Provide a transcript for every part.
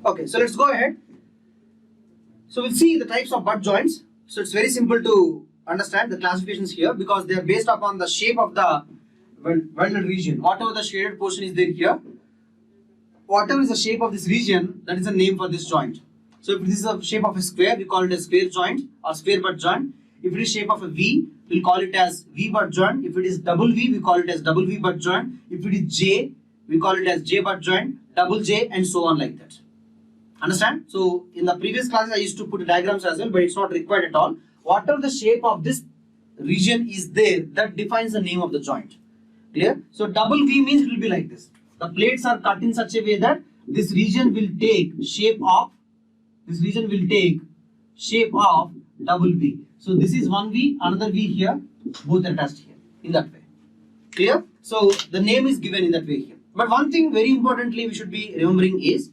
Okay, so let's go ahead. So we'll see the types of butt joints. So it's very simple to understand the classifications here because they are based upon the shape of the welded region. Whatever the shaded portion is there here, whatever is the shape of this region, that is the name for this joint. So if this is the shape of a square, we call it a square joint or square butt joint. If it is shape of a V, we'll call it as V butt joint. If it is double V, we call it as double V butt joint. If it is J, we call it as J butt joint, double J, and so on like that. Understand? So in the previous classes, I used to put diagrams as well, but it's not required at all. Whatever the shape of this region is there, that defines the name of the joint. Clear? So double V means it will be like this. The plates are cut in such a way that this region will take shape of double V. So this is one V, another V here, both are attached here in that way. Clear? So the name is given in that way here. But one thing very importantly we should be remembering is,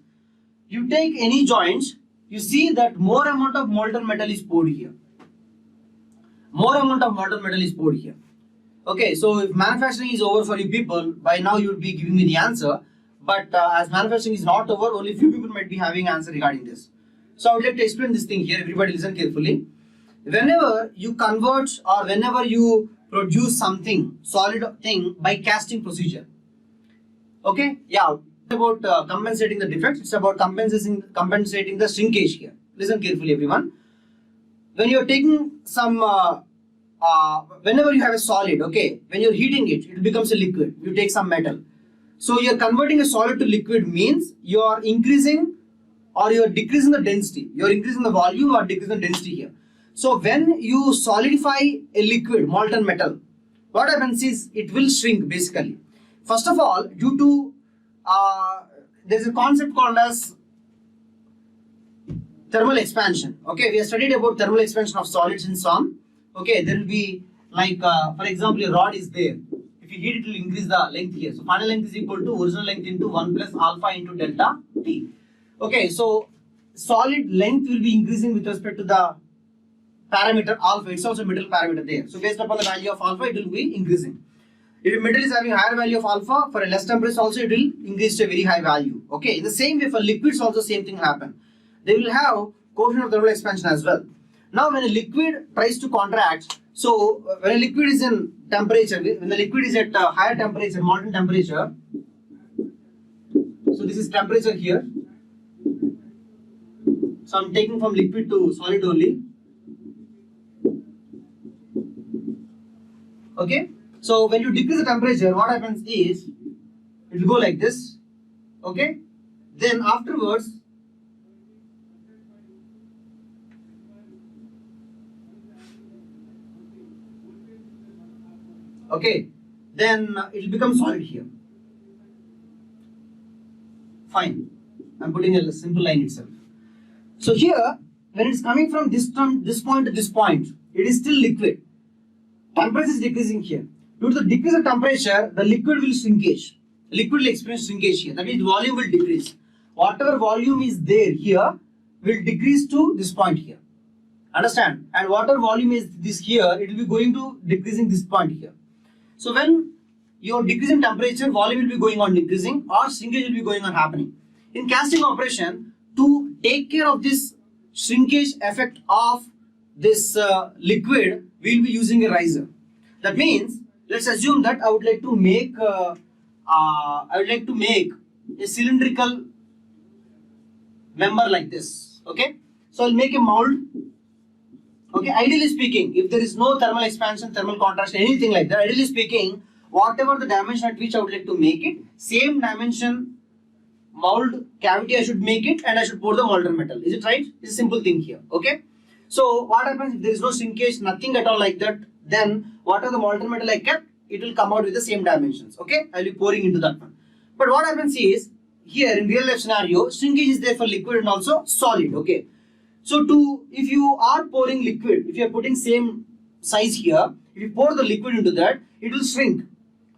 you take any joints, you see that more amount of molten metal is poured here. More amount of molten metal is poured here. Okay, so if manufacturing is over for you people, by now you would be giving me the answer. But as manufacturing is not over, only few people might be having answer regarding this. So I would like to explain this thing here. Everybody listen carefully. Whenever you convert or whenever you produce something, solid thing by casting procedure. Okay, yeah. About compensating the defects, it's about compensating the shrinkage here. Listen carefully everyone. When you're taking some whenever you have a solid, okay, when you're heating it, it becomes a liquid. You take some metal, so you're converting a solid to liquid means you are increasing or you're decreasing the density. You're increasing the volume or decreasing the density here. So when you solidify a liquid, molten metal, what happens is it will shrink basically. First of all, due to there's a concept called as thermal expansion. Okay, we have studied about thermal expansion of solids in some. Okay, there will be like for example, a rod is there. If you heat it, will increase the length here. So final length is equal to original length into 1 plus alpha into delta T. Okay, so solid length will be increasing with respect to the parameter alpha. It's also a middle parameter there. So based upon the value of alpha, it will be increasing. If metal is having a higher value of alpha, for a less temperature also it will increase to a very high value. Okay, in the same way for liquids also same thing happen. They will have coefficient of thermal expansion as well. Now when a liquid tries to contract, so when a liquid is in temperature, when the liquid is at higher temperature, molten temperature, so this is temperature here. So I'm taking from liquid to solid only. Okay. So when you decrease the temperature, what happens is, it will go like this, okay? Then afterwards, okay, then it will become solid here. Fine, I'm putting a simple line itself. So here, when it's coming from this point to this point, it is still liquid. Temperature is decreasing here. Due to the decrease of temperature, the liquid will shrinkage. Liquid will experience shrinkage here. That means volume will decrease. Whatever volume is there here will decrease to this point here. Understand? And whatever volume is this here, it will be going to decreasing this point here. So when your decreasing temperature, volume will be going on decreasing or shrinkage will be going on happening. In casting operation, to take care of this shrinkage effect of this liquid, we will be using a riser. That means, let's assume that I would like to make a cylindrical member like this. Okay, so I'll make a mold. Okay, ideally speaking, if there is no thermal expansion, thermal contraction, anything like that, ideally speaking, whatever the dimension at which I would like to make it, same dimension mold cavity I should make it, and I should pour the molten metal. Is it right? It's a simple thing here. Okay, so what happens if there is no shrinkage, nothing at all like that? Then whatever the molten metal I kept, it will come out with the same dimensions. Okay, I'll be pouring into that one. But what happens is, here in real life scenario, shrinkage is there for liquid and also solid. Okay, so if you are pouring liquid, if you are putting same size here, if you pour the liquid into that, it will shrink.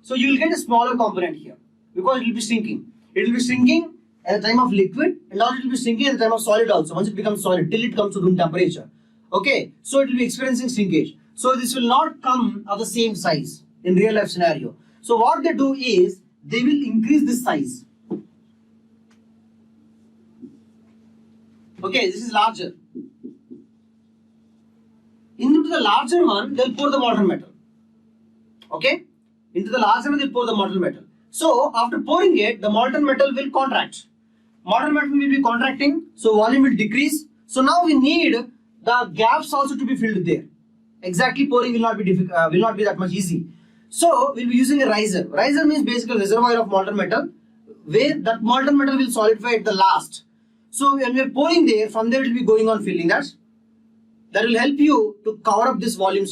So you will get a smaller component here because it will be shrinking. It will be shrinking at the time of liquid and also it will be shrinking at the time of solid also. Once it becomes solid, till it comes to room temperature. Okay, so it will be experiencing shrinkage. So this will not come of the same size in real life scenario. So what they do is, they will increase this size. Okay, this is larger. Into the larger one, they'll pour the molten metal. Okay, into the larger one, they'll pour the molten metal. So after pouring it, the molten metal will contract. Molten metal will be contracting, so volume will decrease. So now we need the gaps also to be filled there. Exactly, pouring will not be that much easy. So we'll be using a riser. Riser means basically reservoir of molten metal, where that molten metal will solidify at the last. So when we are pouring there, from there it will be going on filling that. That will help you to cover up this volume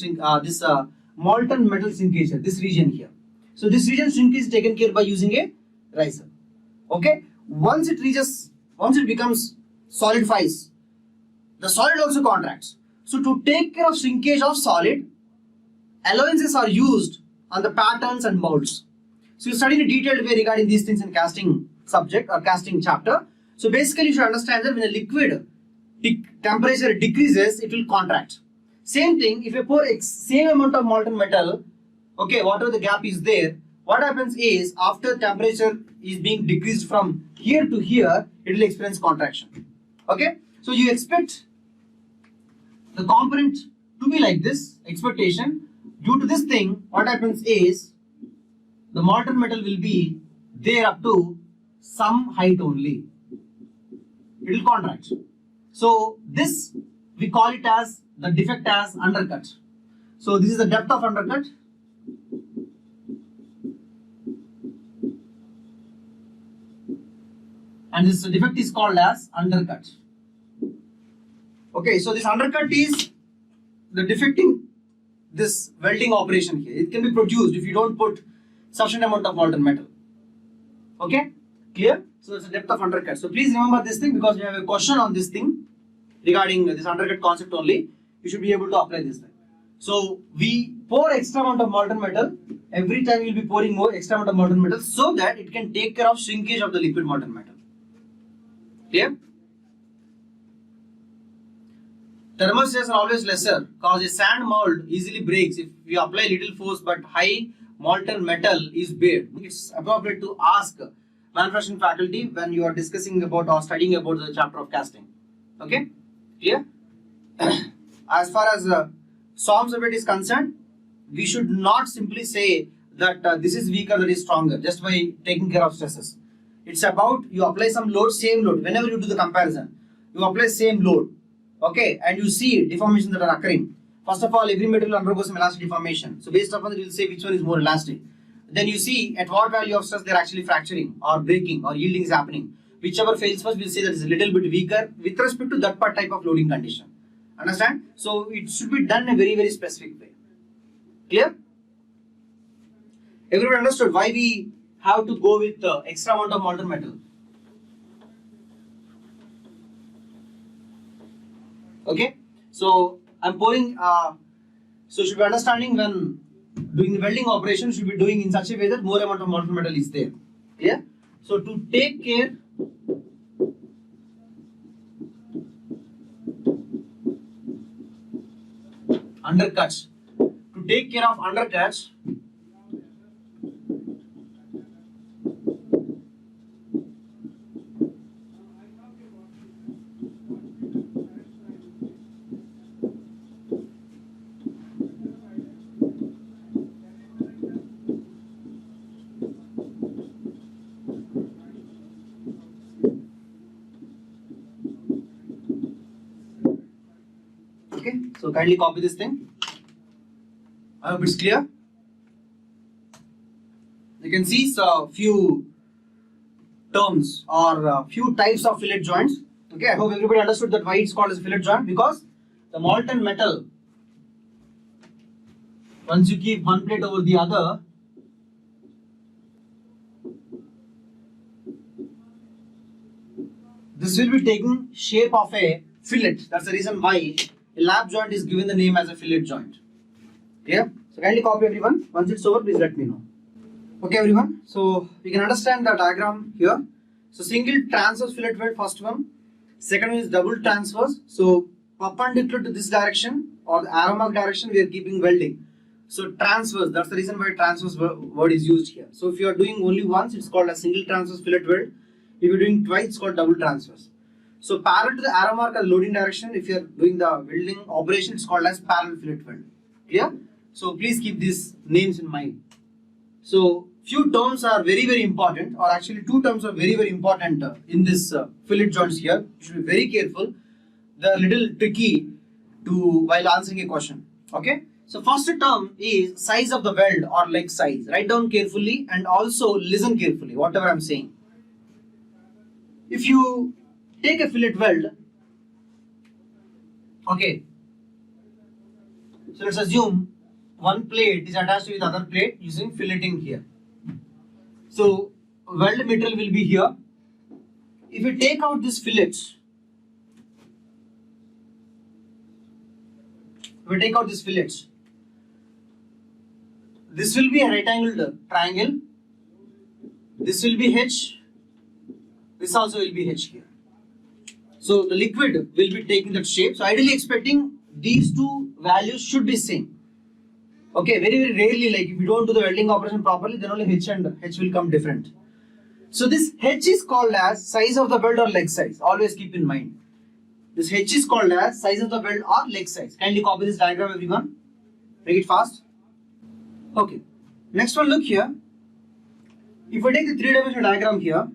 molten metal shrinkage, this region here. So this region shrinkage is taken care by using a riser. Okay. Once it becomes solidifies, the solid also contracts. So to take care of shrinkage of solid, allowances are used on the patterns and molds. So you study in a detailed way regarding these things in casting subject or casting chapter. So basically you should understand that when a liquid temperature decreases, it will contract. Same thing, if you pour same amount of molten metal, okay, whatever the gap is there, what happens is after temperature is being decreased from here to here, it will experience contraction. Okay, so you expect the component to be like this expectation. Due to this thing, what happens is the molten metal will be there up to some height only. It will contract. So this we call it as the defect as undercut. So this is the depth of undercut. And this defect is called as undercut. Okay, so this undercut is the defect in this welding operation here. It can be produced if you don't put sufficient amount of molten metal. Okay, clear? So it's the depth of undercut. So please remember this thing because we have a question on this thing regarding this undercut concept only. You should be able to apply this thing. So we pour extra amount of molten metal. Every time you will be pouring more extra amount of molten metal so that it can take care of shrinkage of the liquid molten metal. Clear? Thermal stress are always lesser because a sand mold easily breaks if we apply little force but high molten metal is bared. It's appropriate to ask manufacturing faculty when you are discussing about or studying about the chapter of casting. Okay? Clear? As far as SOM subject is concerned, we should not simply say that this is weaker, that is stronger just by taking care of stresses. It's about you apply some load, same load. Whenever you do the comparison, you apply same load, okay, and you see deformations that are occurring. First of all, every material undergoes some elastic deformation. So based upon that, you will say which one is more elastic. Then you see at what value of stress they are actually fracturing or breaking or yielding is happening. Whichever fails first, we'll say that is a little bit weaker with respect to that type of loading condition. Understand? So it should be done in a very, very specific way. Clear? Everyone understood why we have to go with the extra amount of molten metal? Okay, so I'm pouring. So you should be understanding when doing the welding operation, should be doing in such a way that more amount of molten metal is there. Yeah. So to take care. Undercuts. To take care of undercuts, okay, so kindly copy this thing. I hope it's clear. You can see a few terms or few types of fillet joints. Okay, I hope everybody understood that why it's called as a fillet joint, because the molten metal, once you keep one plate over the other, this will be taking shape of a fillet. That's the reason why a lap joint is given the name as a fillet joint. Clear? So kindly copy everyone. Once it's over, please let me know. Okay everyone, so we can understand the diagram here. So single transverse fillet weld, first one. Second one is double transverse. So perpendicular to this direction or the arrow mark direction, we are keeping welding. So transverse, that's the reason why transverse word is used here. So if you are doing only once, it's called a single transverse fillet weld. If you are doing twice, it's called double transverse. So parallel to the arrow mark as loading direction, if you are doing the welding operation, it's called as parallel fillet weld. Clear? So please keep these names in mind. So few terms are very important, or actually two terms are very important in this fillet joints here. You should be very careful. They're a little tricky to while answering a question. Okay. So first term is size of the weld or leg size. Write down carefully and also listen carefully whatever I'm saying. If you take a fillet weld, okay, so let's assume one plate is attached with other plate using filleting here. So weld material will be here. If you take out this fillets, this will be a right angled triangle, this will be H, this also will be H here. So the liquid will be taking that shape. So ideally expecting these two values should be same. Okay, very rarely, like if you don't do the welding operation properly, then only H and H will come different. So this H is called as size of the weld or leg size. Always keep in mind. This H is called as size of the weld or leg size. Kindly copy this diagram, everyone. Make it fast. Okay. Next one, look here. If I take the three-dimensional diagram here,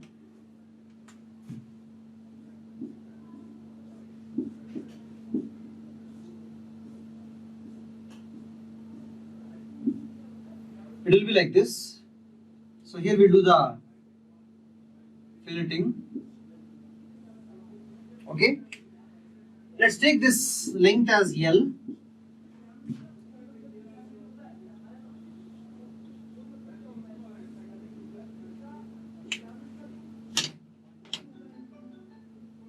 it will be like this. So here we do the filleting. Okay. Let's take this length as L.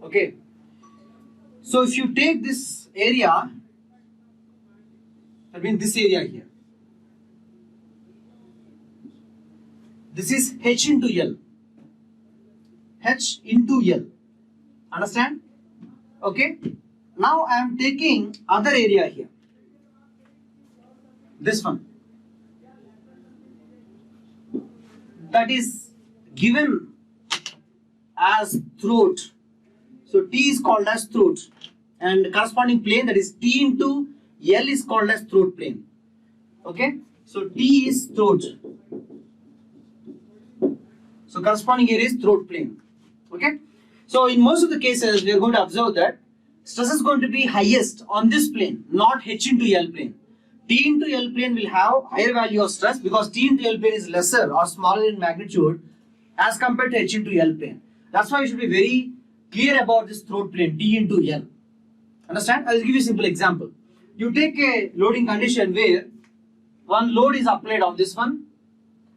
Okay. So if you take this area, that means this area here. This is H into L. H into L. Understand? Okay. Now I am taking other area here. This one. That is given as throat. So T is called as throat. And corresponding plane, that is T into L, is called as throat plane. Okay. So T is throat. So corresponding area is throat plane. Okay. So in most of the cases, we are going to observe that stress is going to be highest on this plane, not H into L plane. T into L plane will have higher value of stress because T into L plane is lesser or smaller in magnitude as compared to H into L plane. That's why you should be very clear about this throat plane, T into L. Understand? I will give you a simple example. You take a loading condition where one load is applied on this one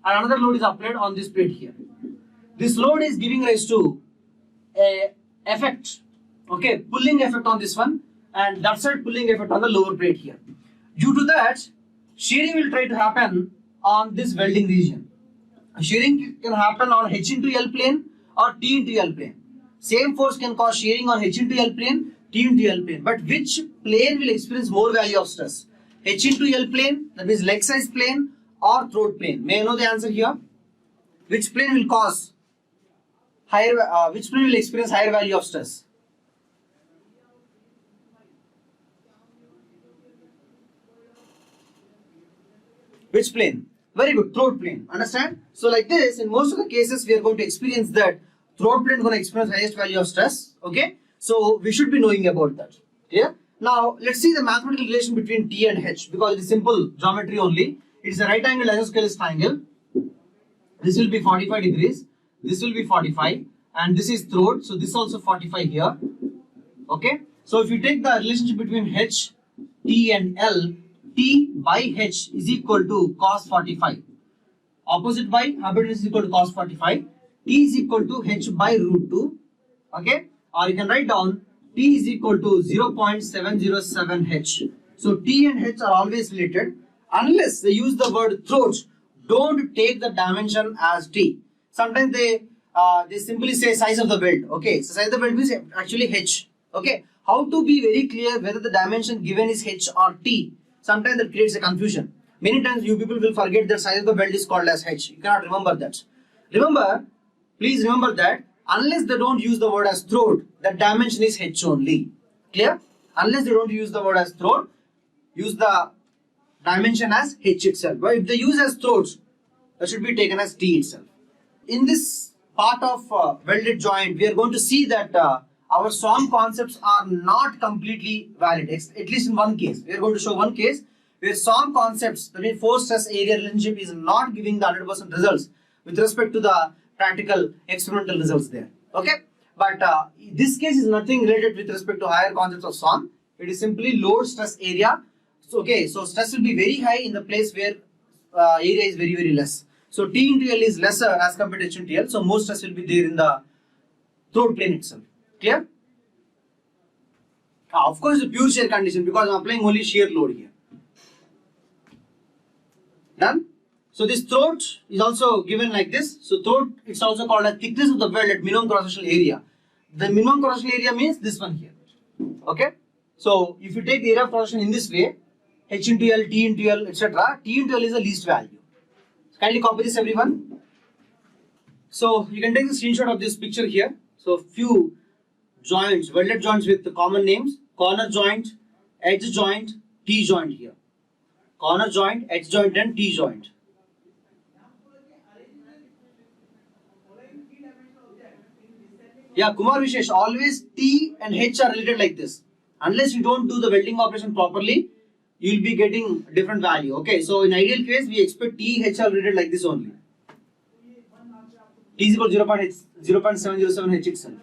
and another load is applied on this plate here. This load is giving rise to a effect, okay, pulling effect on this one and that side pulling effect on the lower plate here. Due to that, shearing will try to happen on this welding region. Shearing can happen on H into L plane or T into L plane. Same force can cause shearing on H into L plane, T into L plane. But which plane will experience more value of stress? H into L plane, that means leg size plane, or throat plane? May I know the answer here? Which plane will cause higher, which plane will experience higher value of stress? Which plane? Very good, throat plane. Understand? So like this, in most of the cases, we are going to experience that throat plane is going to experience highest value of stress. Okay? So we should be knowing about that. Yeah? Now, let's see the mathematical relation between T and H because it is simple geometry only. It is a right angle isosceles triangle. This will be 45 degrees. This will be 45. And this is throat. So this also 45 here. Okay? So if you take the relationship between H, T and L, T by H is equal to cos 45. Opposite by hypotenuse is equal to cos 45. T is equal to H by root 2. Okay? Or you can write down T is equal to 0.707 H. So T and H are always related. Unless they use the word throat, don't take the dimension as T. Sometimes they simply say size of the weld. Okay? So size of the weld is actually H. Okay? How to be very clear whether the dimension given is H or T? Sometimes that creates a confusion. Many times you people will forget that size of the weld is called as H. You cannot remember that. Remember, please remember that unless they don't use the word as throat, the dimension is h only. Clear? Unless they don't use the word as throat, use the dimension as h itself. But if they use as throats, that should be taken as t itself. In this part of welded joint, we are going to see that our SOM concepts are not completely valid, at least in one case. We are going to show one case where SOM concepts, that means force stress area relationship, is not giving the 100% results with respect to the practical experimental results there. Okay, but this case is nothing related with respect to higher concepts of SOM. It is simply load stress area. So, okay, so stress will be very high in the place where area is very, very less. So T into L is lesser as compared to H into L. So more stress will be there in the throat plane itself. Clear? Of course, the pure shear condition, because I am applying only shear load here. Done? So this throat is also given like this. So throat, it's also called as thickness of the weld at minimum cross-sectional area. The minimum cross-sectional area means this one here. Okay? So if you take the area of cross-section in this way, H into L, T into L, etc. T into L is the least value. Kindly copy this, everyone. So you can take the screenshot of this picture here. So few joints, welded joints with the common names: corner joint, edge joint, T joint here. Corner joint, edge joint, and T joint. Yeah, Kumar Vishesh, always T and H are related like this. Unless you don't do the welding operation properly, you will be getting different value. Okay, so in ideal case, we expect T, H are related like this only. T is equal to 0.707 H itself.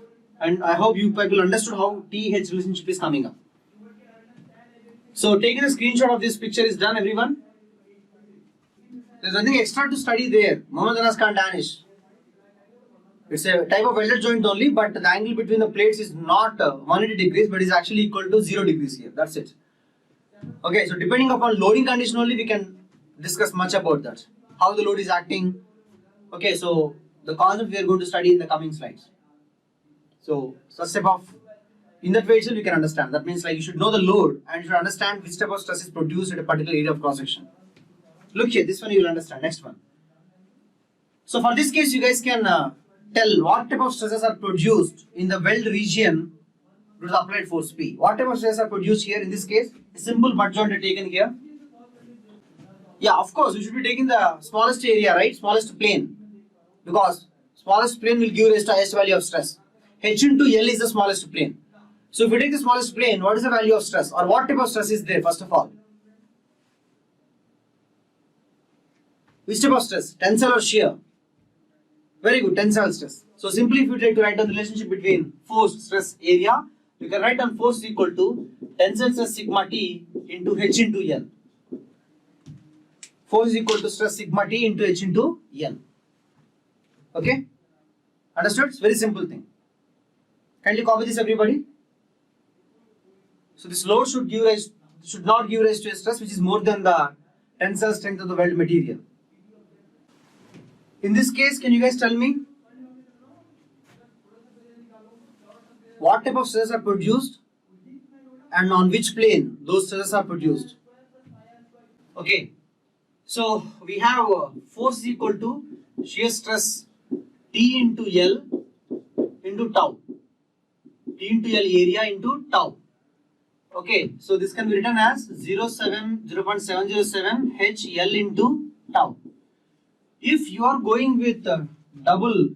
And I hope you people understood how T, H relationship is coming up. So taking a screenshot of this picture is done, everyone. There's nothing extra to study there. Mohammed Anas can't vanish. It's a type of welded joint only, but the angle between the plates is not 180 degrees, but is actually equal to 0 degrees here. That's it. Okay, so depending upon loading condition only, we can discuss much about that. How the load is acting. Okay, so the concept we are going to study in the coming slides. So such type of, in that way itself you can understand. That means like you should know the load and you should understand which type of stress is produced at a particular area of cross section. Look here, this one you will understand. Next one. So for this case, you guys can tell what type of stresses are produced in the weld region due to the applied force P. What type of stresses are produced here in this case? A simple butt joint are taken here. Yeah, of course, you should be taking the smallest area, right? Smallest plane. Because smallest plane will give rise to highest value of stress. H into L is the smallest plane. So if you take the smallest plane, what is the value of stress? Or what type of stress is there, first of all? Which type of stress? Tensile or shear? Very good, tensile stress. So simply if you try to write down the relationship between force, stress, area, you can write down force is equal to tensile stress sigma T into H into L. Force is equal to stress sigma T into H into L. Okay? Understood? It's a very simple thing. Kindly copy this, everybody. So this load should not give rise to a stress which is more than the tensile strength of the weld material. In this case, can you guys tell me what type of stresses are produced and on which plane those stresses are produced? Okay, so we have force is equal to shear stress T into L into tau. T into L area into tau. Okay, so this can be written as 0.707 H L into tau. If you are going with double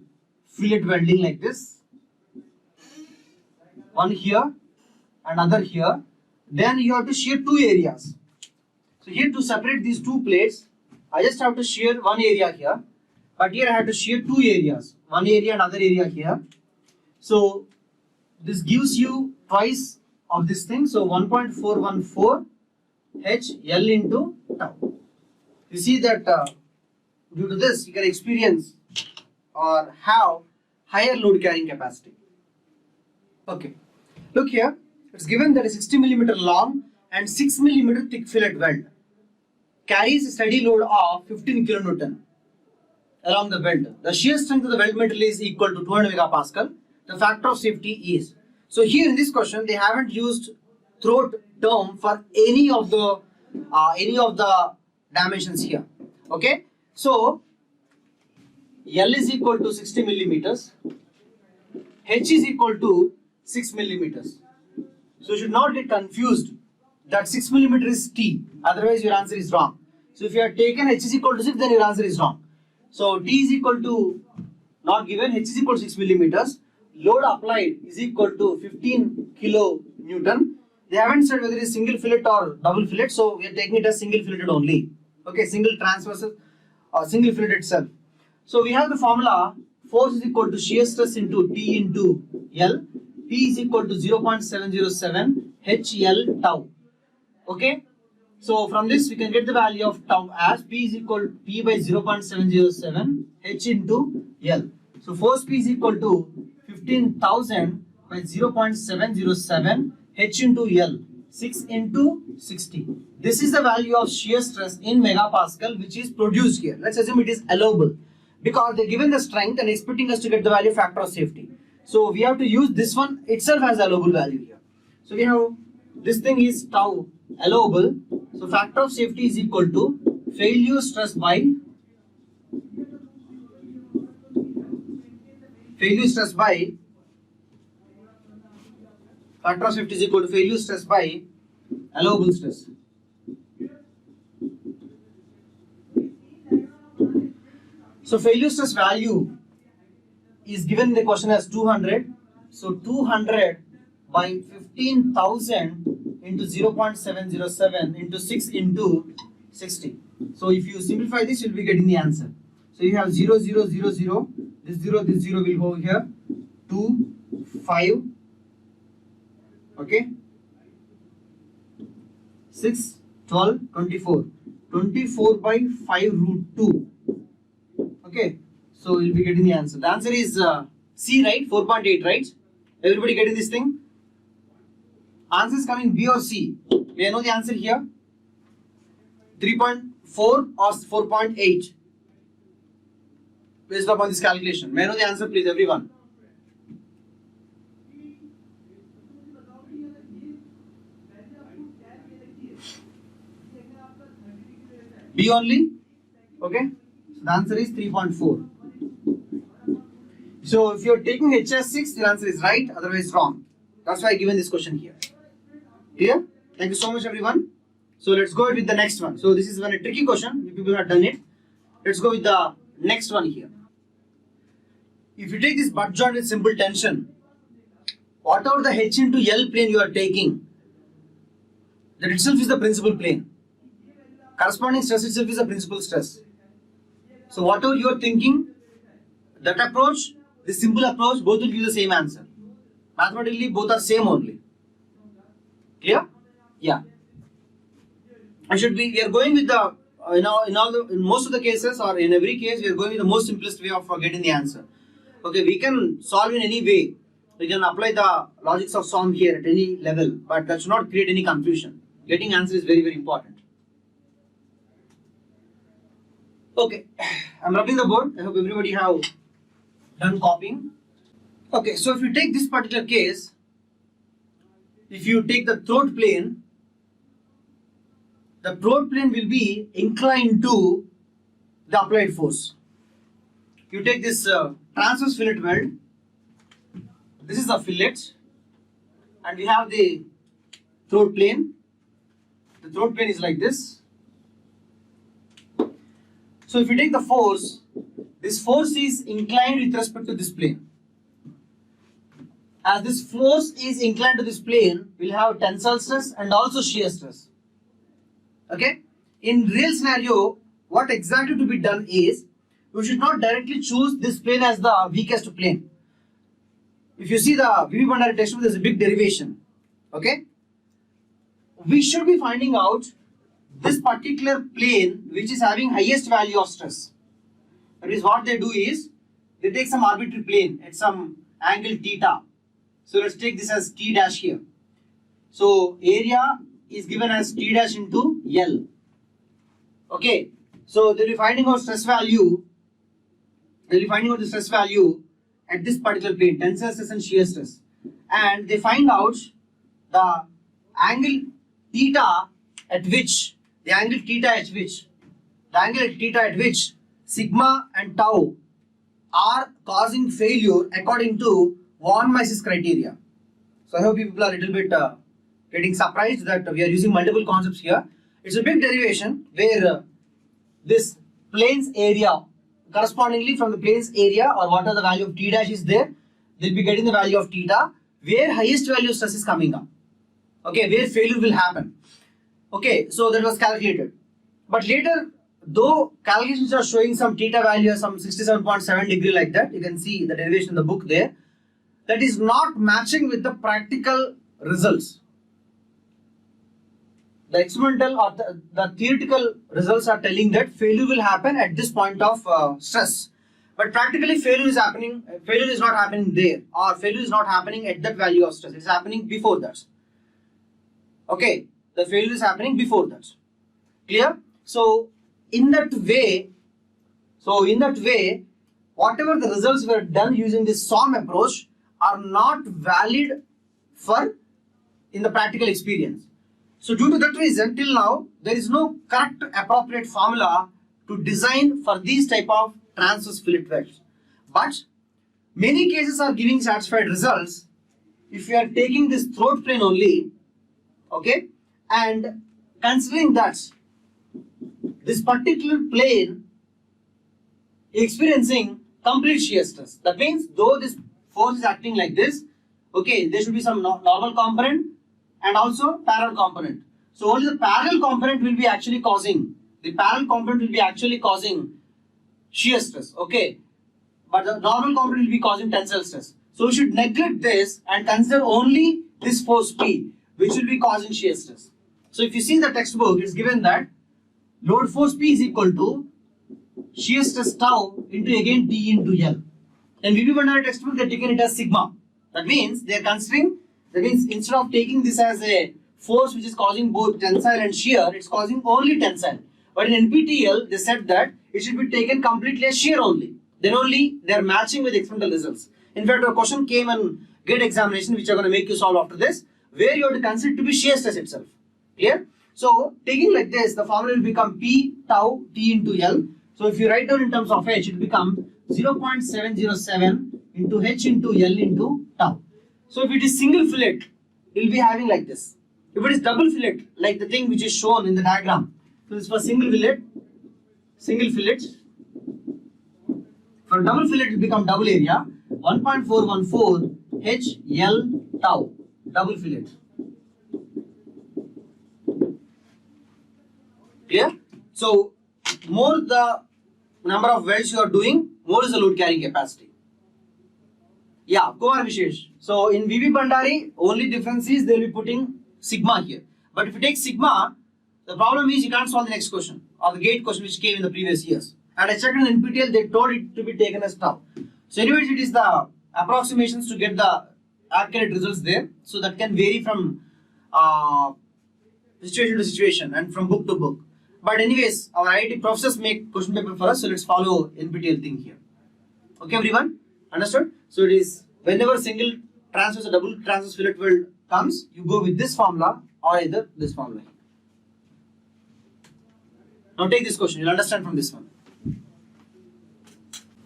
fillet welding like this, one here and other here, then you have to shear two areas. So here to separate these two plates, I just have to shear one area here, but here I have to shear two areas, one area and other area here. So this gives you twice of this thing, so 1.414 H L into tau. You see that due to this, you can experience or have higher load carrying capacity. Okay, look here, it's given that a 60 mm long and 6 mm thick fillet weld carries a steady load of 15 kN along the weld. The shear strength of the weld metal is equal to 200 MPa. The factor of safety is. So here in this question, they haven't used throat term for any of the dimensions here. Okay, so L is equal to 60 mm, H is equal to 6 millimeters. So you should not get confused that 6 millimeter is T, otherwise your answer is wrong. So if you have taken H is equal to 6, then your answer is wrong. So T is equal to not given, H is equal to 6 millimeters. Load applied is equal to 15 kilo Newton. They haven't said whether it is single fillet or double fillet, so we are taking it as single filleted only. Okay, single transverse or single fillet itself. So we have the formula: force is equal to shear stress into T into L. P is equal to 0.707 HL tau. Okay, so from this we can get the value of tau as P is equal to P by 0.707 H into L. So force P is equal to 15,000 by 0.707 H into L, 6 into 60. This is the value of shear stress in megapascal which is produced here. Let's assume it is allowable because they given the strength and expecting us to get the value factor of safety. So we have to use this one itself as allowable value here. So we have this thing is tau allowable. So factor of safety is equal to failure stress by factor of safety is equal to failure stress by allowable stress. So failure stress value is given in the question as 200. So 200 by 15,000 into 0.707 into 6 into 60. So if you simplify this, you will be getting the answer. So you have 0, 0, 0, 0. This 0 will go here. 2, 5. Okay. 6, 12, 24. 24 by 5 root 2. Okay. So you'll be getting the answer. The answer is C, right? 4.8, right? Everybody getting this thing? Answer is coming B or C. May I know the answer here? 3.4 or 4.8? Based upon this calculation. May I know the answer, please, everyone? B only? Okay. So the answer is 3.4. So if you are taking H as 6, the answer is right, otherwise wrong. That's why I given this question here. Clear? Thank you so much, everyone. So let's go with the next one. So this is one a tricky question. You people have done it. Let's go with the next one here. If you take this butt joint with simple tension, whatever the H into L plane you are taking, that itself is the principal plane. Corresponding stress itself is the principal stress. So whatever you are thinking, that approach, this simple approach, both will give the same answer. Mathematically, both are same only. Clear? Yeah. We are going with the, in most of the cases or in every case, we are going with the most simplest way of getting the answer. Okay, we can solve in any way. We can apply the logics of SOM here at any level, but that should not create any confusion. Getting answer is very, very important. Okay, I'm rubbing the board. I hope everybody have done copying. Okay, so if you take this particular case, if you take the throat plane will be inclined to the applied force. You take this transverse fillet weld. This is the fillet, and we have the throat plane. The throat plane is like this. So if you take the force, this force is inclined with respect to this plane. As this force is inclined to this plane, we'll have tensile stress and also shear stress. Okay? In real scenario, what exactly to be done is, we should not directly choose this plane as the weakest plane. If you see the V.B. Bhandari textbook, there's a big derivation. Okay? We should be finding out this particular plane which is having highest value of stress. That is what they do is, they take some arbitrary plane at some angle theta. So let's take this as T dash here. So area is given as T dash into L. Okay. So they'll be finding out stress value. They'll be finding out the stress value at this particular plane, tensile stress and shear stress. And they find out the angle theta at which, sigma and tau are causing failure according to von Mises criteria. So I hope you people are a little bit getting surprised that we are using multiple concepts here. It's a big derivation where this planes area, correspondingly from the planes area or whatever the value of t dash is there, they'll be getting the value of theta where highest value of stress is coming up. Okay, where failure will happen. Okay, so that was calculated. But later, though calculations are showing some theta value, some 67.7 degree like that, you can see the derivation in the book there, that is not matching with the practical results. The experimental or the theoretical results are telling that failure will happen at this point of stress. But practically failure is not happening there, or failure is not happening at that value of stress. It is happening before that. Okay, the failure is happening before that. Clear? So in that way, whatever the results were done using this SOM approach are not valid for in the practical experience. So due to that reason, till now, there is no correct appropriate formula to design for these type of transverse fillet welds. But many cases are giving satisfied results if you are taking this throat plane only, okay, and considering that this particular plane experiencing complete shear stress. That means though this force is acting like this, okay, there should be some normal component and also parallel component. So only the parallel component will be actually causing shear stress, okay, but the normal component will be causing tensile stress. So we should neglect this and consider only this force P, which will be causing shear stress. So if you see the textbook, it's given that load force P is equal to shear stress tau into again T into L. And VB Bhandari textbook, they taken it as sigma. That means they are considering, instead of taking this as a force which is causing both tensile and shear, it's causing only tensile. But in NPTEL, they said that it should be taken completely as shear only. Then only they are matching with experimental results. In fact, a question came in GATE examination, which are going to make you solve after this, where you have to consider it to be shear stress itself. Clear? So taking like this, the formula will become P tau T into L. So if you write down in terms of H, it will become 0.707 into H into L into tau. So if it is single fillet, it will be having like this. If it is double fillet, like the thing which is shown in the diagram, so this is for single fillet. For double fillet, it will become double area 1.414 H L tau, double fillet. Clear? So more the number of welds you are doing, more is the load carrying capacity. Yeah, Kumar Vishesh. So in VB Bhandari, only difference is they will be putting sigma here. But if you take sigma, the problem is you can't solve the next question or the GATE question which came in the previous years. And I checked in NPTEL, they told it to be taken as tau. So anyways, it is the approximations to get the accurate results there. So that can vary from situation to situation and from book to book. But anyways, our IIT professors make question paper for us, so let's follow NPTEL thing here. Okay, everyone? Understood? So it is whenever single transverse or double transverse fillet weld comes, you go with this formula or either this formula. Now take this question, you'll understand from this one.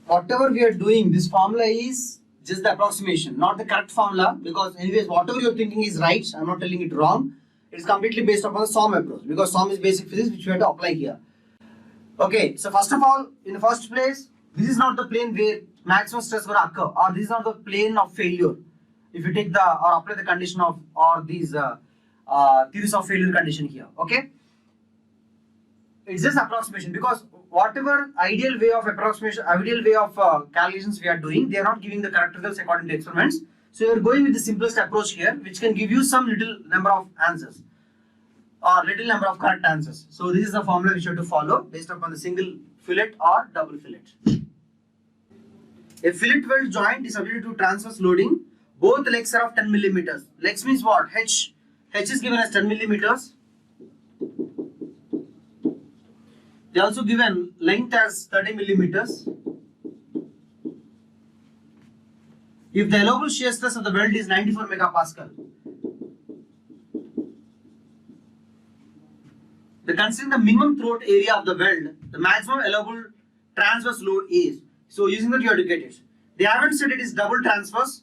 Whatever we are doing, this formula is just the approximation, not the correct formula, because anyways, whatever you're thinking is right, I'm not telling it wrong. It's completely based upon the SOM approach, because SOM is basic physics which we have to apply here. Okay, so first of all, in the first place, this is not the plane where maximum stress will occur, or this is not the plane of failure. If you take the or apply the condition of or these theories of failure condition here, okay? It's just approximation, because whatever ideal way of approximation, ideal way of calculations we are doing, they are not giving the correct results according to experiments. So you are going with the simplest approach here, which can give you some little number of answers or little number of correct answers. So this is the formula which you have to follow based upon the single fillet or double fillet. A fillet weld joint is subject to transverse loading. Both legs are of 10 millimeters. Legs means what? H is given as 10 millimeters. They also given length as 30 millimeters. If the allowable shear stress of the weld is 94 megapascal, considering the minimum throat area of the weld, the maximum allowable transverse load is. So using that you have to get it. They haven't said it is double transverse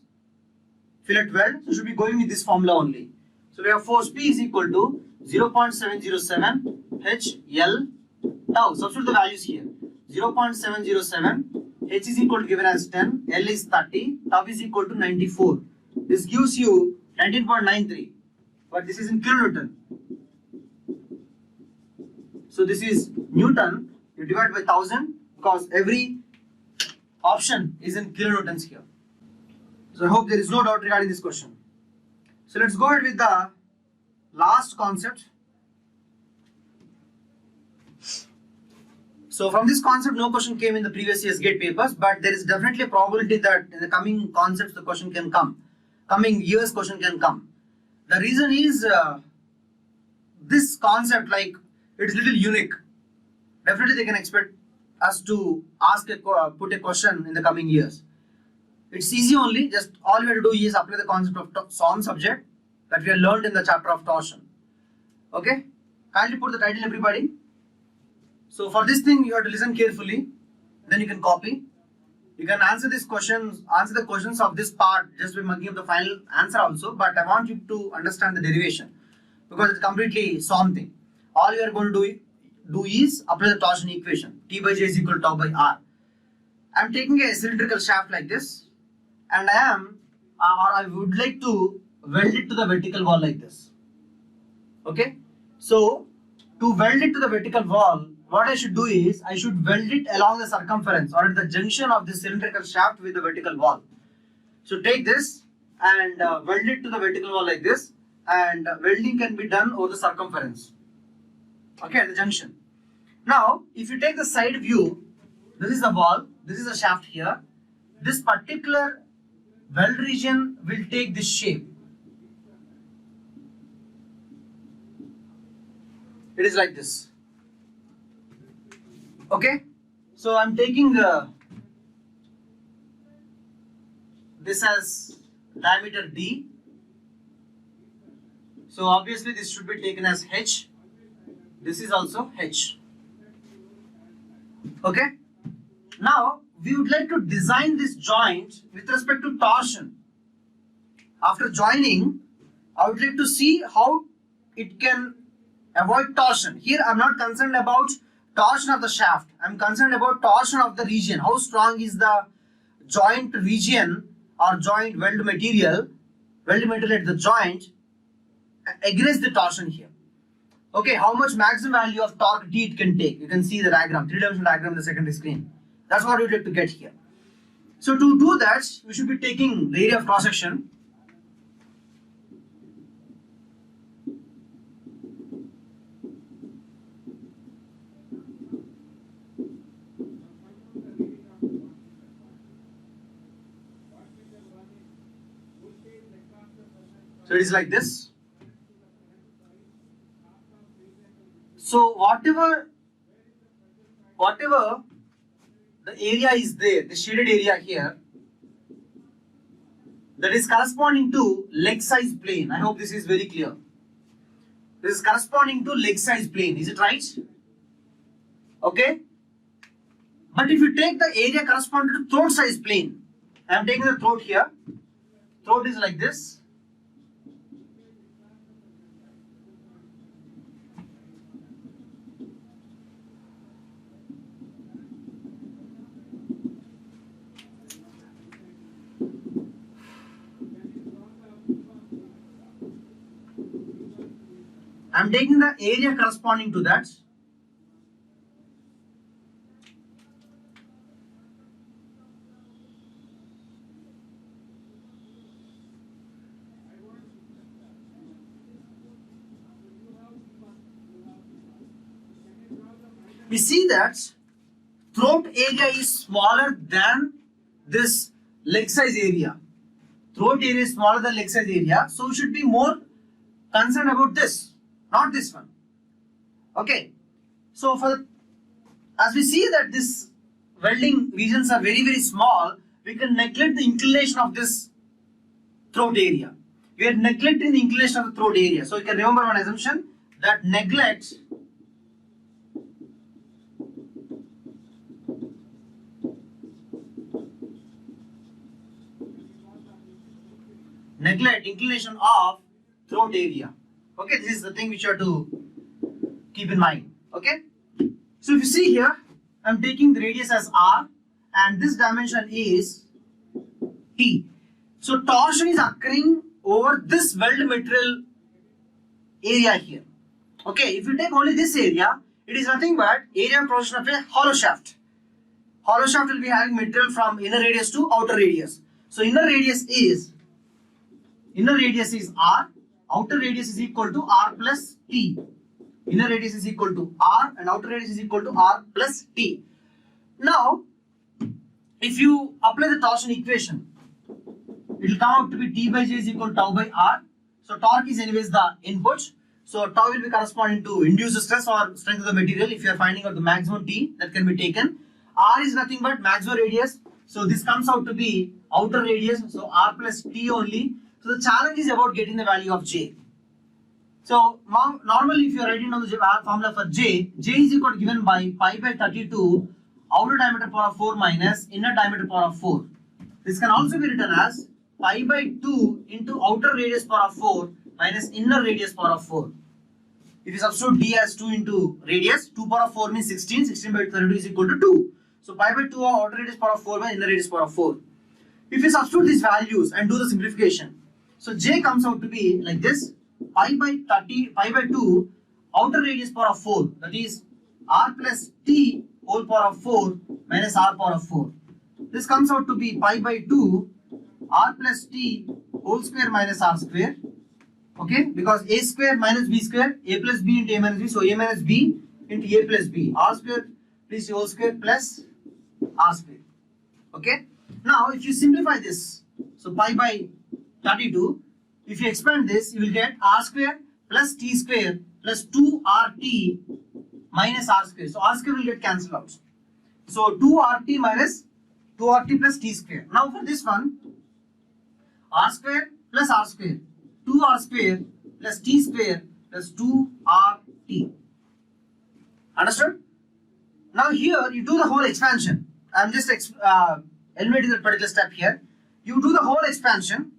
fillet weld, so you should be going with this formula only. So we have force P is equal to 0.707 H L tau. Substitute the values here. 0.707, H is equal to given as 10, L is 30, tau is equal to 94. This gives you 19.93, but this is in kilonewton. So this is Newton, you divide by 1000 because every option is in kilonewtons here. So I hope there is no doubt regarding this question. So let's go ahead with the last concept. So from this concept, no question came in the previous year's GATE papers, but there is definitely a probability that in the coming concepts the question can come. Coming years question can come. The reason is this concept, like, it's little unique. Definitely they can expect us to put a question in the coming years. It's easy only, just all you have to do is apply the concept of SOM subject that we have learned in the chapter of torsion. Okay, kindly put the title everybody. So for this thing you have to listen carefully, then you can copy. You can answer these questions, answer the questions of this part just by marking up the final answer also, but I want you to understand the derivation because it's completely SOM thing. All you are going to do is apply the torsion equation. T by J is equal to tau by R. I am taking a cylindrical shaft like this and I would like to weld it to the vertical wall like this. Okay, so to weld it to the vertical wall, what I should do is I should weld it along the circumference or at the junction of the cylindrical shaft with the vertical wall. So take this and weld it to the vertical wall like this, and welding can be done over the circumference. Okay, at the junction. Now, if you take the side view, this is the wall, this is the shaft here. This particular weld region will take this shape. It is like this. Okay, so I'm taking this as diameter D. So obviously this should be taken as H. This is also H. Okay, now we would like to design this joint with respect to torsion. After joining, I would like to see how it can avoid torsion. Here I am not concerned about torsion of the shaft. I am concerned about torsion of the region. How strong is the joint region or joint weld material at the joint against the torsion here. Okay, how much maximum value of torque T it can take. You can see the diagram, three-dimensional diagram in the secondary screen. That's what we would like to get here. So to do that, we should be taking the area of cross section. So it is like this. So whatever the area is there, the shaded area here, that is corresponding to leg size plane. I hope this is very clear. This is corresponding to leg size plane. Is it right? Okay. But if you take the area corresponding to throat size plane, I am taking the throat here. Throat is like this. I am taking the area corresponding to that. We see that throat area is smaller than this leg size area. Throat area is smaller than leg size area, so we should be more concerned about this, not this one. Okay, so as we see that this welding regions are very, very small, we can neglect the inclination of this throat area. We are neglecting the inclination of the throat area. So you can remember one assumption, that neglect neglect inclination of throat area. Okay, this is the thing which you have to keep in mind. Okay, so if you see here, I'm taking the radius as r and this dimension is t. So torsion is occurring over this weld material area here. Okay, if you take only this area, it is nothing but area of cross section of a hollow shaft. Hollow shaft will be having material from inner radius to outer radius. So inner radius is r, outer radius is equal to r plus t. Inner radius is equal to r and outer radius is equal to r plus t. Now, if you apply the torsion equation, it will come out to be T by J is equal to tau by R. So torque is anyways the input. So tau will be corresponding to induced stress or strength of the material if you are finding out the maximum T that can be taken. R is nothing but maximum radius. So this comes out to be outer radius. So R plus T only. So the challenge is about getting the value of J. So normally if you are writing down the formula for J is equal to given by pi by 32 outer diameter power of 4 minus inner diameter power of 4. This can also be written as pi by 2 into outer radius power of 4 minus inner radius power of 4. If you substitute d as 2 into radius, 2 power of 4 means 16, 16 by 32 is equal to 2. So pi by 2 of outer radius power of 4 by inner radius power of 4. If you substitute these values and do the simplification, so j comes out to be like this, pi by 2 outer radius power of 4, that is r plus t whole power of 4 minus r power of 4. This comes out to be pi by 2 r plus t whole square minus r square. Okay, because a square minus b square, a plus b into a minus b, so a minus b into a plus b, r square plus whole square plus r square. Okay, now if you simplify this, so pi by 32, if you expand this, you will get r square plus t square plus 2rt minus r square. So r square will get cancelled out. So 2rt minus 2rt plus t square. Now for this one, r square plus r square, 2r square plus t square plus 2rt. Understood? Now here you do the whole expansion. I am just eliminating that particular step here. You do the whole expansion.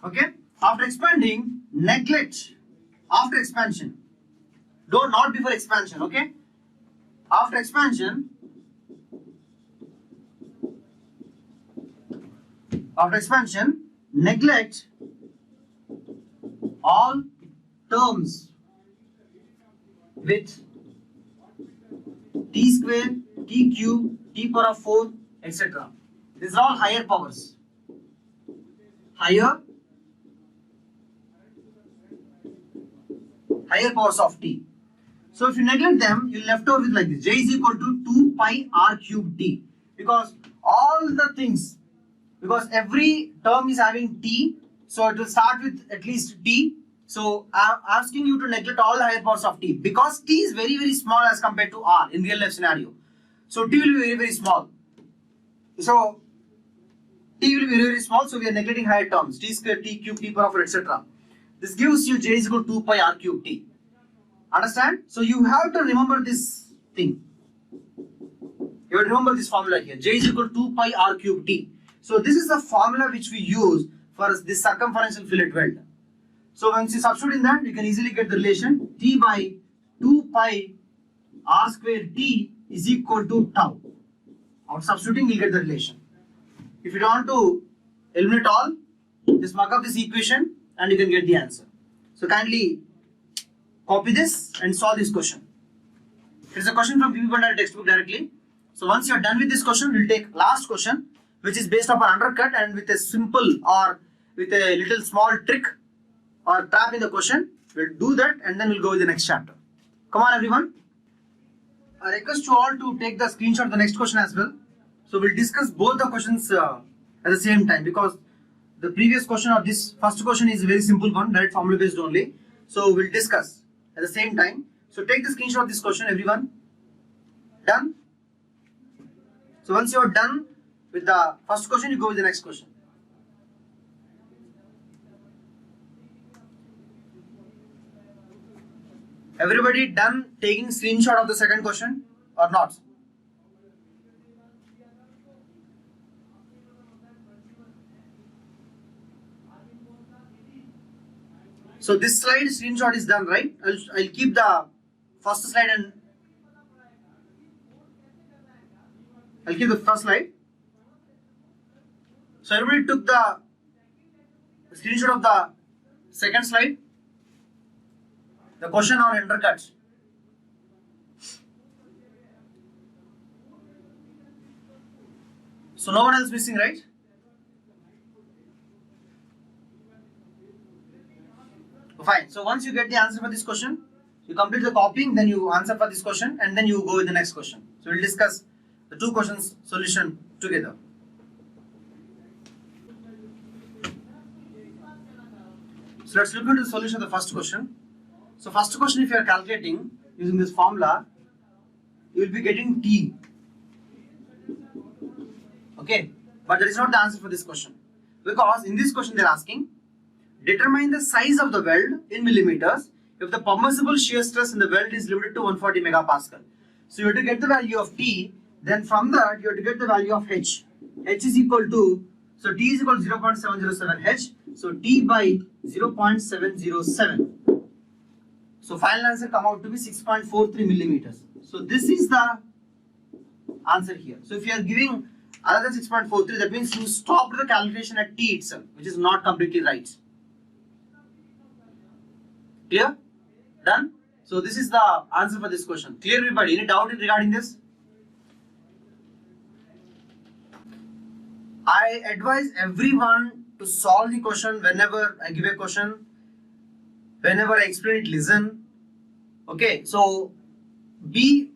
Okay? After expanding, neglect after expansion. Not before expansion. Okay? After expansion, neglect all terms with t square, t cube, t power of 4, etc. These are all higher powers. Higher powers of t. So if you neglect them, you left over with like this. J is equal to 2 pi r cube t. Because all the things, because every term is having t, so it will start with at least t. So I'm asking you to neglect all the higher powers of t because t is very very small as compared to r in real life scenario. So t will be very very small. So t will be very very small. So we are neglecting higher terms, t square, t cube, t power of 4, etc. This gives you j is equal to 2 pi r cube t. Understand? So you have to remember this thing. You have to remember this formula here. J is equal to 2 pi r cube t. So this is the formula which we use for this circumferential fillet weld. So once you substitute in that, you can easily get the relation t by 2 pi r square t is equal to tau. After substituting, you'll get the relation. If you don't want to eliminate all, just mark up this equation and you can get the answer. So kindly copy this and solve this question. It is a question from PP Bhandari textbook directly. So once you are done with this question, we'll take last question, which is based upon undercut and with a simple or with a little small trick or trap in the question. We'll do that and then we'll go with the next chapter. Come on everyone. I request you all to take the screenshot of the next question as well. So we'll discuss both the questions at the same time because the previous question or this first question is a very simple one, direct formula based only. So we'll discuss at the same time. So take the screenshot of this question everyone. Done? So once you are done with the first question, you go with the next question. Everybody done taking screenshot of the second question or not? So this slide screenshot is done, right? I'll keep the first slide and I'll keep the first slide. So everybody took the screenshot of the second slide. The question on undercuts. So no one else missing, right? Fine. So once you get the answer for this question, you complete the copying, then you answer for this question, and then you go with the next question. So we'll discuss the two questions solution together. So let's look into the solution of the first question. So first question, if you are calculating using this formula, you will be getting T. Okay, but that is not the answer for this question, because in this question they are asking, determine the size of the weld in millimeters if the permissible shear stress in the weld is limited to 140 megapascal. So you have to get the value of T, then from that you have to get the value of H. H is equal to, so T is equal to 0.707 H, so T by 0.707. So final answer come out to be 6.43 millimeters. So this is the answer here. So if you are giving other than 6.43, that means you stopped the calculation at T itself, which is not completely right. Clear? Done? So this is the answer for this question. Clear, everybody? Any doubt regarding this? I advise everyone to solve the question whenever I give a question, whenever I explain it, listen. Okay, so be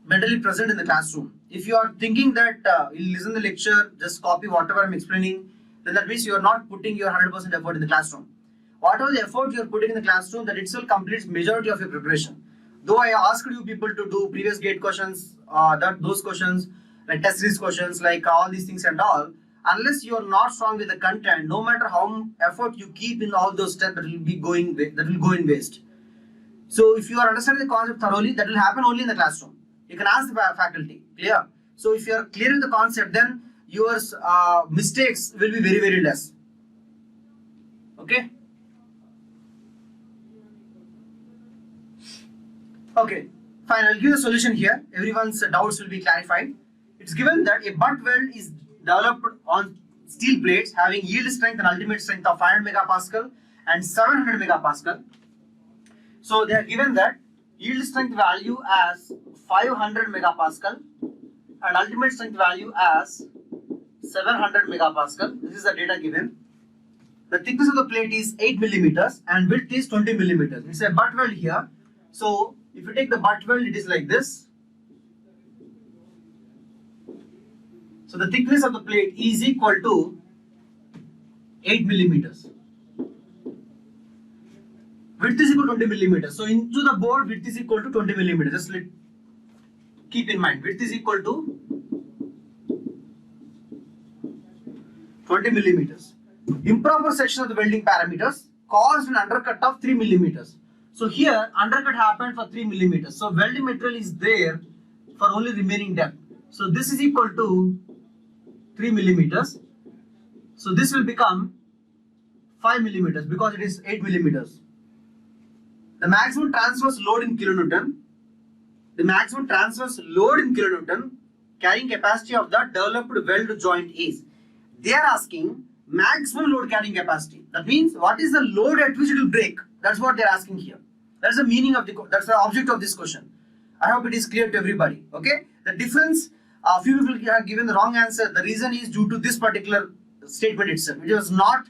mentally present in the classroom. If you are thinking that you listen to the lecture, just copy whatever I'm explaining, then that means you are not putting your 100% effort in the classroom. Whatever the effort you are putting in the classroom, that itself completes majority of your preparation. Though I asked you people to do previous gate questions, those questions, like test series questions, like all these things and all, unless you are not strong with the content, no matter how effort you keep in all those steps, that will go in waste. So if you are understanding the concept thoroughly, that will happen only in the classroom. You can ask the faculty. Clear? So if you are clear with the concept, then your mistakes will be very, very less. Okay? Okay, fine. I'll give the solution here. Everyone's doubts will be clarified. It's given that a butt weld is developed on steel plates having yield strength and ultimate strength of 500 megapascal and 700 megapascal. So they are given that yield strength value as 500 megapascal and ultimate strength value as 700 megapascal. This is the data given. The thickness of the plate is 8 millimeters and width is 20 millimeters. It's a butt weld here. So if you take the butt weld, it is like this. So the thickness of the plate is equal to 8 millimeters. Width is equal to 20 millimeters. So into the board, width is equal to 20 millimeters. Just keep in mind, width is equal to 20 millimeters. Improper section of the welding parameters caused an undercut of 3 millimeters. So here undercut happened for 3 millimeters. So welding material is there for only remaining depth. So this is equal to 3 millimeters. So this will become 5 millimeters because it is 8 millimeters. The maximum transverse load in kilonewton. The maximum transverse load in kilonewton carrying capacity of the developed weld joint is. They are asking maximum load carrying capacity. That means what is the load at which it will break? That's what they are asking here. That's the meaning of that's the object of this question. I hope it is clear to everybody. Okay. The difference, a few people have given the wrong answer. The reason is due to this particular statement itself, which was not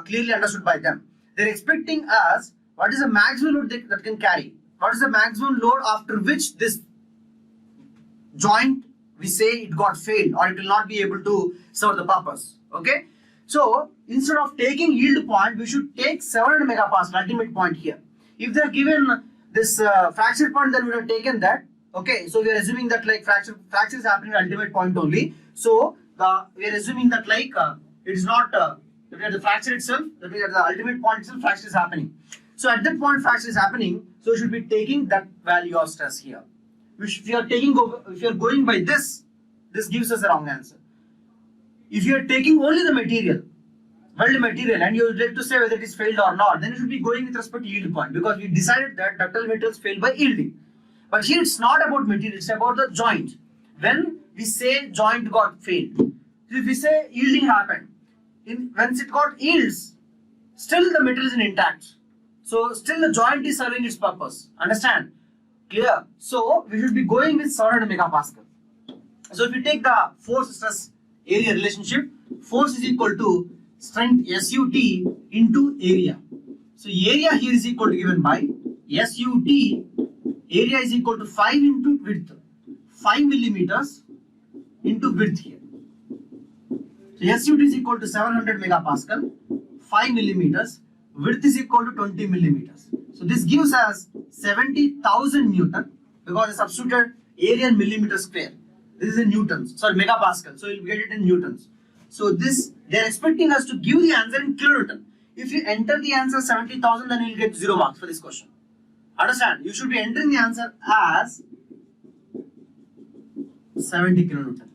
clearly understood by them. They're expecting us what is the maximum load that can carry. What is the maximum load after which this joint, we say it got failed or it will not be able to serve the purpose. Okay. So instead of taking yield point, we should take 700 megapascal ultimate point here. If they are given this fracture point, then we would have taken that. Okay, so we are assuming that like fracture is happening at ultimate point only. So we are assuming that like it is not the fracture itself. That means at the ultimate point itself fracture is happening. So at that point fracture is happening. So we should be taking that value of stress here. If you are going by this gives us a wrong answer. If you are taking only the material, weld material and you would like to say whether it is failed or not, then you should be going with respect to yield point, because we decided that ductile materials fail by yielding. But here it's not about material, it's about the joint. When we say joint got failed, so if we say yielding happened, once it got yields, still the material is intact. So still the joint is serving its purpose. Understand? Clear? So we should be going with 700 megapascal. So if you take the force stress area relationship, force is equal to strength SUT into area. So area here is equal to given by SUT, area is equal to 5 into width, 5 millimeters into width here. So SUT is equal to 700 megapascal, 5 millimeters, width is equal to 20 millimeters. So this gives us 70,000 Newton, because I substituted area in millimeter square. This is in newtons, sorry, megapascal. So you'll get it in newtons. So this, they're expecting us to give the answer in kilonewton. If you enter the answer 70,000, then you'll get 0 marks for this question. Understand? You should be entering the answer as 70 kilonewton.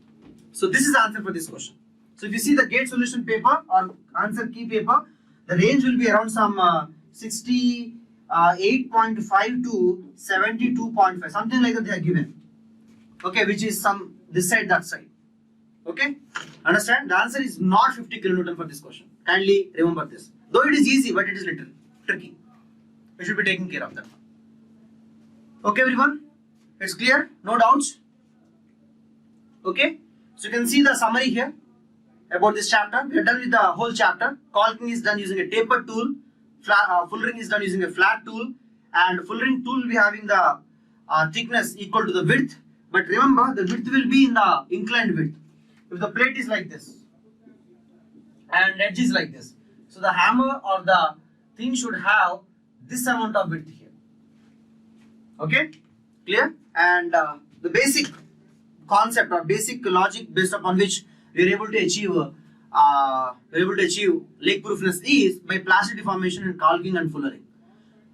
So this is the answer for this question. So if you see the gate solution paper or answer key paper, the range will be around some 68.5 to 72.5, something like that they are given. Okay, which is some this side, that side. Okay, understand? The answer is not 50 kilonewton for this question. Kindly remember this. Though it is easy, but it is little tricky. We should be taking care of that. Okay, everyone, it's clear? No doubts? Okay, so you can see the summary here about this chapter. We are done with the whole chapter. Caulking is done using a tapered tool. Fullering is done using a flat tool, and fullering tool will be having the thickness equal to the width. But remember, the width will be in the inclined width. If the plate is like this and edge is like this, so the hammer or the thing should have this amount of width here. Okay, clear? And the basic concept or basic logic based upon which we are able to achieve leak proofness is by plastic deformation in caulking and fullering.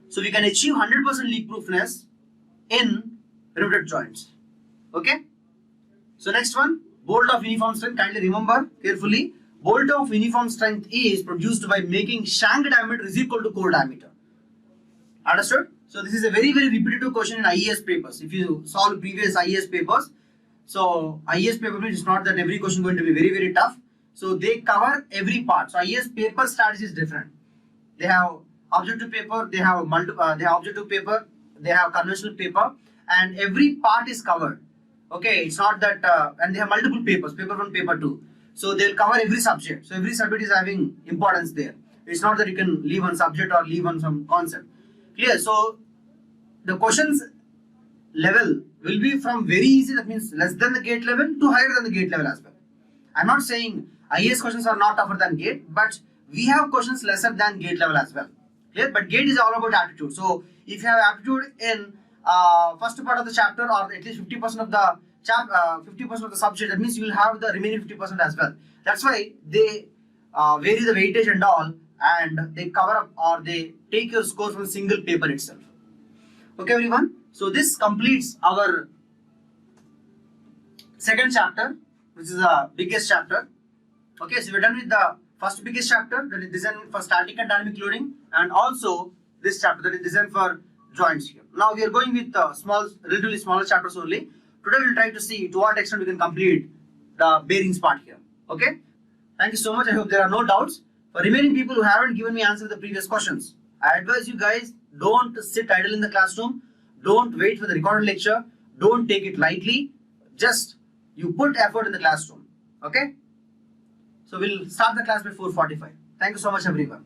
So we can achieve 100% leak proofness in riveted joints. Okay. So next one, bolt of uniform strength. Kindly remember carefully. Bolt of uniform strength is produced by making shank diameter is equal to core diameter. Understood? So this is a very repetitive question in IAS papers. If you solve previous IAS papers, so IAS paper means it's not that every question is going to be very tough. So they cover every part. So IAS paper strategy is different. They have objective paper, they have objective paper, they have conventional paper, and every part is covered. Okay, it's not that, and they have multiple papers, paper 1, paper 2. So they'll cover every subject. So every subject is having importance there. It's not that you can leave one subject or leave on some concept. Clear? So the questions level will be from very easy, that means less than the gate level, to higher than the gate level as well. I'm not saying IAS questions are not tougher than gate, but we have questions lesser than gate level as well. Clear? But gate is all about aptitude. So if you have aptitude in first part of the chapter, or at least 50% of the 50% of the subject, that means you will have the remaining 50% as well. That's why they vary the weightage and all, and they cover up or they take your score from a single paper itself. Okay, everyone. So this completes our second chapter, which is the biggest chapter. Okay, so we're done with the first biggest chapter, that is designed for static and dynamic loading, and also this chapter that is designed for joints here. Now we are going with relatively smaller chapters only. Today we will try to see to what extent we can complete the bearings part here. Okay. Thank you so much. I hope there are no doubts. For remaining people who haven't given me answer to the previous questions, I advise you guys, don't sit idle in the classroom. Don't wait for the recorded lecture. Don't take it lightly. Just you put effort in the classroom. Okay. So we'll start the class by 4:45. Thank you so much, everyone.